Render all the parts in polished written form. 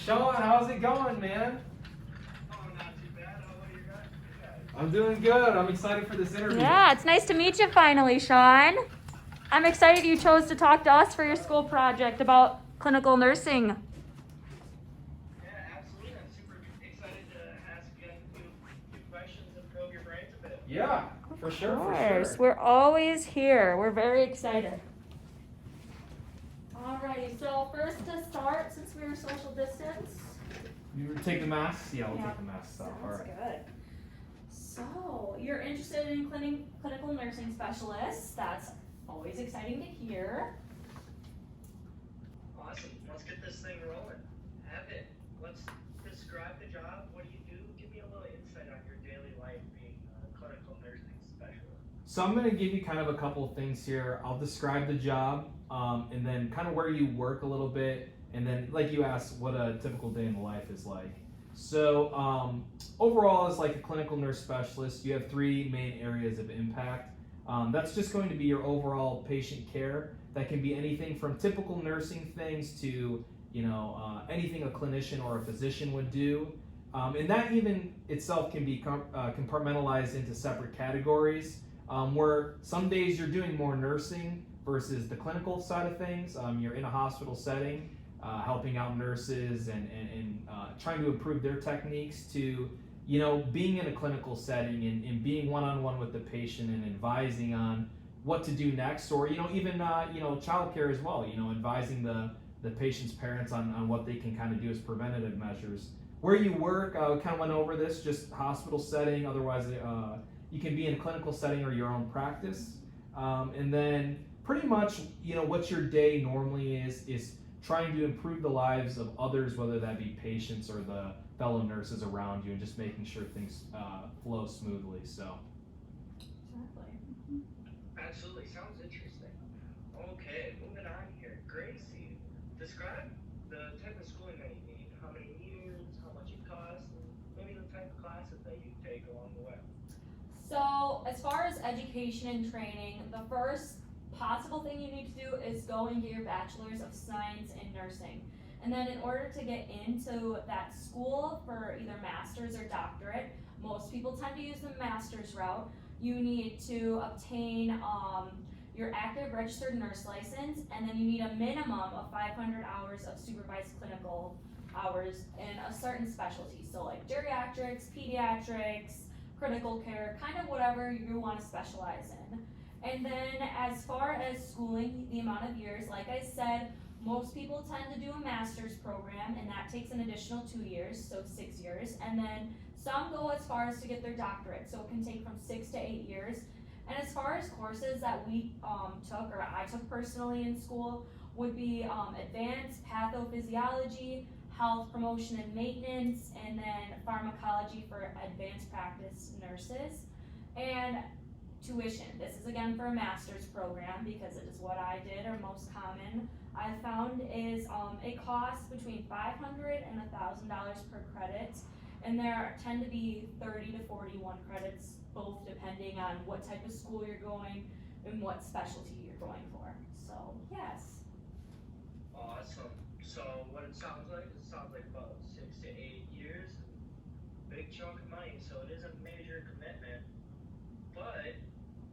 Sean, how's it going, man? Oh, not too bad. How about you guys? I'm doing good. I'm excited for this interview. Yeah, it's nice to meet you finally, Sean. I'm excited you chose to talk to us for your school project about clinical nursing. Yeah, absolutely. I'm super excited to ask you guys a few questions and probe your brains a bit. Yeah, for sure, Of for course, sure. we're always here. We're very excited. Alrighty, so first to start, since we were social distance. You take the masks? Yeah, we'll Yeah. take the masks off. All Sounds right. good. So, you're interested in clinical nursing specialists. That's always exciting to hear. Awesome. Let's get this thing rolling. Have it. Let's describe the job. What do you do? Give me a little insight on your daily life being a clinical nursing specialist. So I'm going to give you kind of a couple of things here. I'll describe the job, and then kind of where you work a little bit, and then like you asked, what a typical day in the life is like. So overall, as like a clinical nurse specialist, you have three main areas of impact. That's just going to be your overall patient care. That can be anything from typical nursing things to anything a clinician or a physician would do. And that even itself can be compartmentalized into separate categories. Where some days you're doing more nursing versus the clinical side of things. You're in a hospital setting, helping out nurses and trying to improve their techniques to, being in a clinical setting and being one-on-one with the patient and advising on what to do next, or, even, childcare as well, advising the patient's parents on what they can kind of do as preventative measures. Where you work, I kind of went over this, just hospital setting, otherwise, you can be in a clinical setting or your own practice. And then pretty much, what your day normally is trying to improve the lives of others, whether that be patients or the fellow nurses around you, and just making sure things flow smoothly. So. Exactly. Absolutely. Sounds interesting. Okay, moving on here. Gracie, describe the type of schooling that you need. How many years, how much it costs, and maybe the type of classes that you take along the way. So, as far as education and training, the first possible thing you need to do is go and get your bachelor's of science in nursing. And then in order to get into that school for either master's or doctorate, most people tend to use the master's route. You need to obtain your active registered nurse license, and then you need a minimum of 500 hours of supervised clinical hours in a certain specialty. So like geriatrics, pediatrics, critical care, kind of whatever you want to specialize in. And then as far as schooling, the amount of years, like I said, most people tend to do a master's program, and that takes an additional 2 years, so 6 years. And then some go as far as to get their doctorate, so it can take from 6 to 8 years. And as far as courses that we took, or I took personally in school, would be advanced pathophysiology, health promotion and maintenance, and then pharmacology for advanced practice nurses. And tuition, this is again for a master's program because it is what I did, or most common I found, is it costs between $500 and $1,000 per credit, and there tend to be 30 to 41 credits, both depending on what type of school you're going and what specialty you're going for. So yes. Awesome. So what it sounds like about 6 to 8 years, big chunk of money. So it is a major commitment. But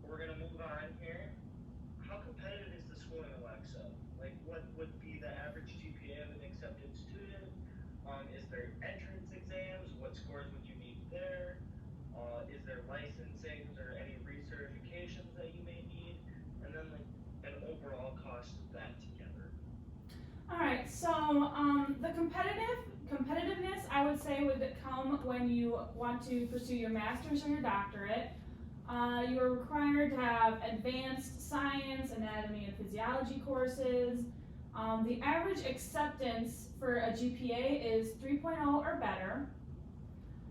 we're gonna move on here. How competitive is the schooling, Alexa? Like, what would be the average GPA of an accepted student? Is there entrance exams? What scores would you need there? Is there licensing or any recertifications that you may need? And then like an overall cost of that together. Alright, so the competitiveness, I would say, would come when you want to pursue your master's or your doctorate. You are required to have advanced science, anatomy, and physiology courses. The average acceptance for a GPA is 3.0 or better.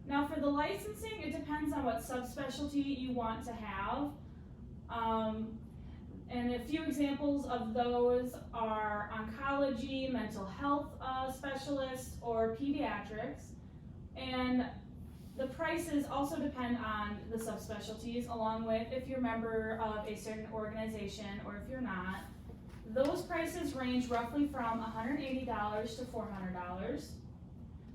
Now for the licensing, it depends on what subspecialty you want to have. And a few examples of those are oncology, mental health specialists, or pediatrics. And the prices also depend on the subspecialties, along with if you're a member of a certain organization or if you're not. Those prices range roughly from $180 to $400.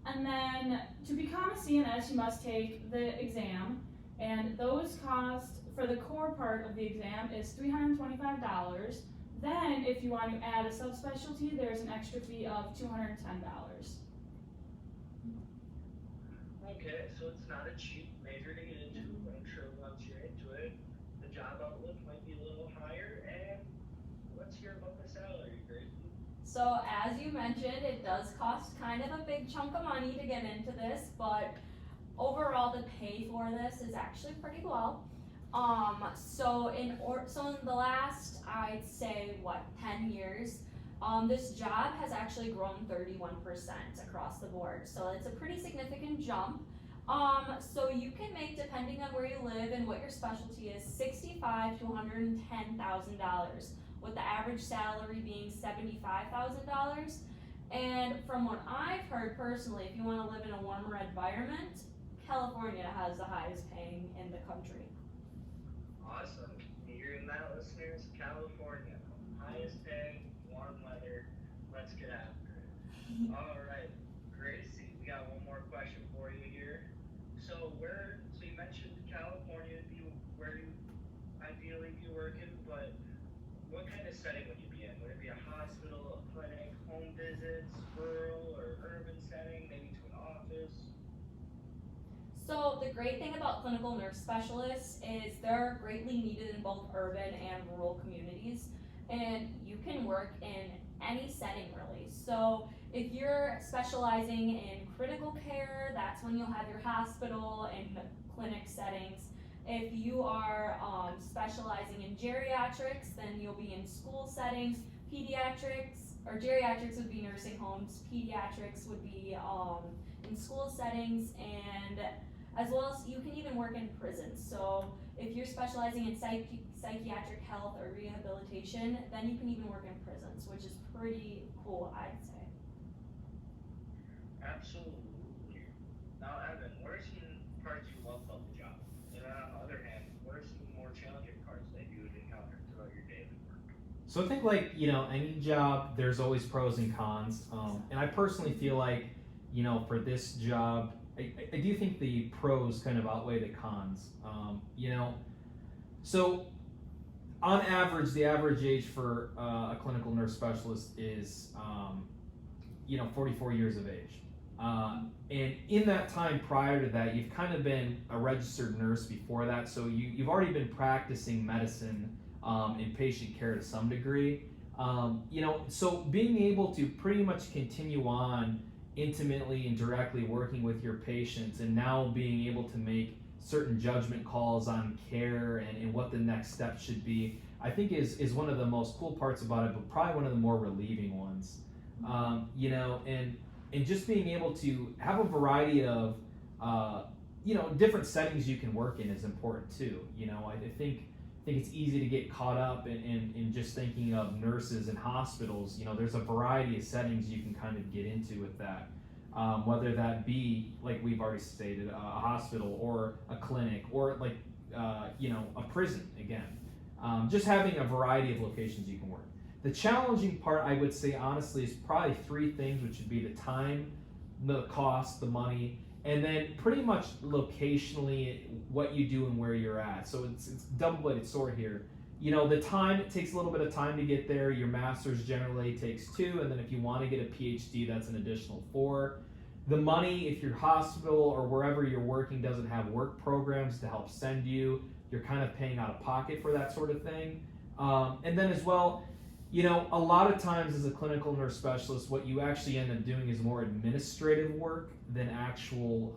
And then to become a CNS, you must take the exam, and those cost for the core part of the exam is $325. Then, if you want to add a subspecialty, there's an extra fee of $210. Okay, so it's not a cheap major to get into, but I'm sure once you're into it, the job outlook might be a little higher. And let's hear about the salary, Gracie. So as you mentioned, it does cost kind of a big chunk of money to get into this, but overall the pay for this is actually pretty well. So in the last, I'd say 10 years, this job has actually grown 31% across the board. So it's a pretty significant jump. So you can make, depending on where you live and what your specialty is, $65,000 to $110,000, with the average salary being $75,000. And from what I've heard personally, if you want to live in a warmer environment, California has the highest paying in the country. Awesome. Hearing that, listeners, California, highest paying, warm weather. Let's get after it. All right, Gracie, we got one more question for you here. So you mentioned California would be where you ideally be working, but what kind of setting would you be in? Would it be a hospital, a clinic, home visits, rural or urban setting, maybe to an office? So the great thing about clinical nurse specialists is they're greatly needed in both urban and rural communities, and you can work in any setting really. So if you're specializing in critical care, that's when you'll have your hospital and clinic settings. If you are specializing in geriatrics, then you'll be in school settings. Geriatrics would be nursing homes, pediatrics would be in school settings, and as well as you can even work in prisons. So if you're specializing in psychiatric health or rehabilitation, then you can even work in prisons, which is pretty cool, I'd say. Absolutely. Now, Evan, what are some parts you love about the job? And on the other hand, what are some more challenging parts that you would encounter throughout your daily work? So I think, like, any job, there's always pros and cons. And I personally feel like, for this job, I do think the pros kind of outweigh the cons. So on average, the average age for a clinical nurse specialist is, 44 years of age. And in that time prior to that, you've kind of been a registered nurse before that, so you've already been practicing medicine in patient care to some degree. So being able to pretty much continue on intimately and directly working with your patients, and now being able to make certain judgment calls on care and what the next step should be, I think is one of the most cool parts about it, but probably one of the more relieving ones. And just being able to have a variety of different settings you can work in is important too. I think it's easy to get caught up in just thinking of nurses and hospitals. There's a variety of settings you can kind of get into with that, whether that be, like we've already stated, a hospital or a clinic or a prison again. Just having a variety of locations you can work. The challenging part, I would say honestly, is probably three things, which would be the time, the cost, the money, and then pretty much locationally what you do and where you're at. So it's double-bladed sword here. The time, it takes a little bit of time to get there. Your master's generally takes 2, and then if you want to get a PhD, that's an additional 4. The money, if your hospital or wherever you're working doesn't have work programs to help send you, you're kind of paying out of pocket for that sort of thing. And then as well, a lot of times as a clinical nurse specialist, what you actually end up doing is more administrative work than actual,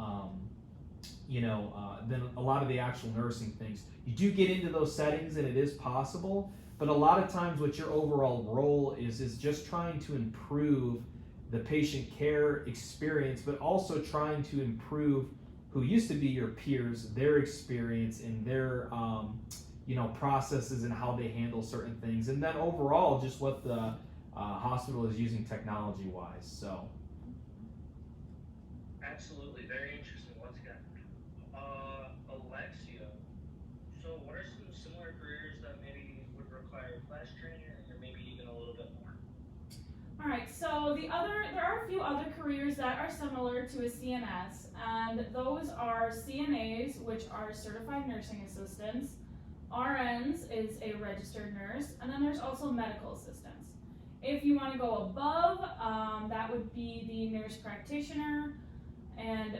than a lot of the actual nursing things. You do get into those settings and it is possible, but a lot of times what your overall role is just trying to improve the patient care experience, but also trying to improve who used to be your peers, their experience and their, processes and how they handle certain things, and then overall just what the hospital is using technology-wise. So, absolutely, very interesting. Once again, Alexia. So, what are some similar careers that maybe would require less training, or maybe even a little bit more? All Alright, so there are a few other careers that are similar to a CNS, and those are CNAs, which are certified nursing assistants, RNs is a registered nurse, and then there's also medical assistants. If you want to go above, that would be the nurse practitioner, and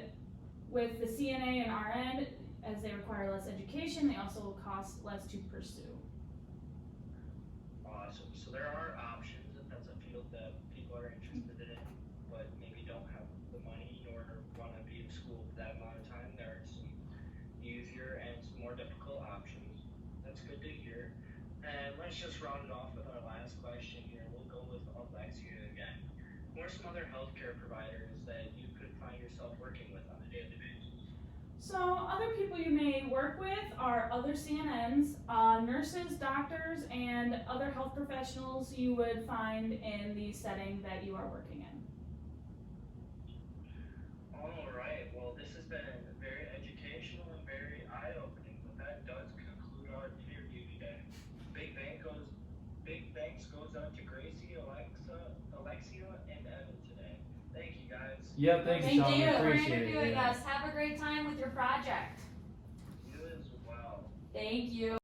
with the CNA and RN, as they require less education, they also cost less to pursue. Awesome. So there are options if that's a field that people are interested in, but maybe don't have the money nor want to be in school for that amount of time. There are some easier and some more difficult options. That's good to hear. And let's just round it off with our last question here. We'll go with Alexia again. Who are some other healthcare providers that you could find yourself working with on a daily basis? So other people you may work with are other CNNs, nurses, doctors, and other health professionals you would find in the setting that you are working in. Alright, well this has been very educational and very eye-opening, but that does conclude our interview today. Big thanks goes out to Gracie, Alexia, and Evan today. Thank you guys. Yeah, thanks, Thank Sean. you We for appreciate it. interviewing Yeah. us. Have a great time with your project. You as well. Thank you.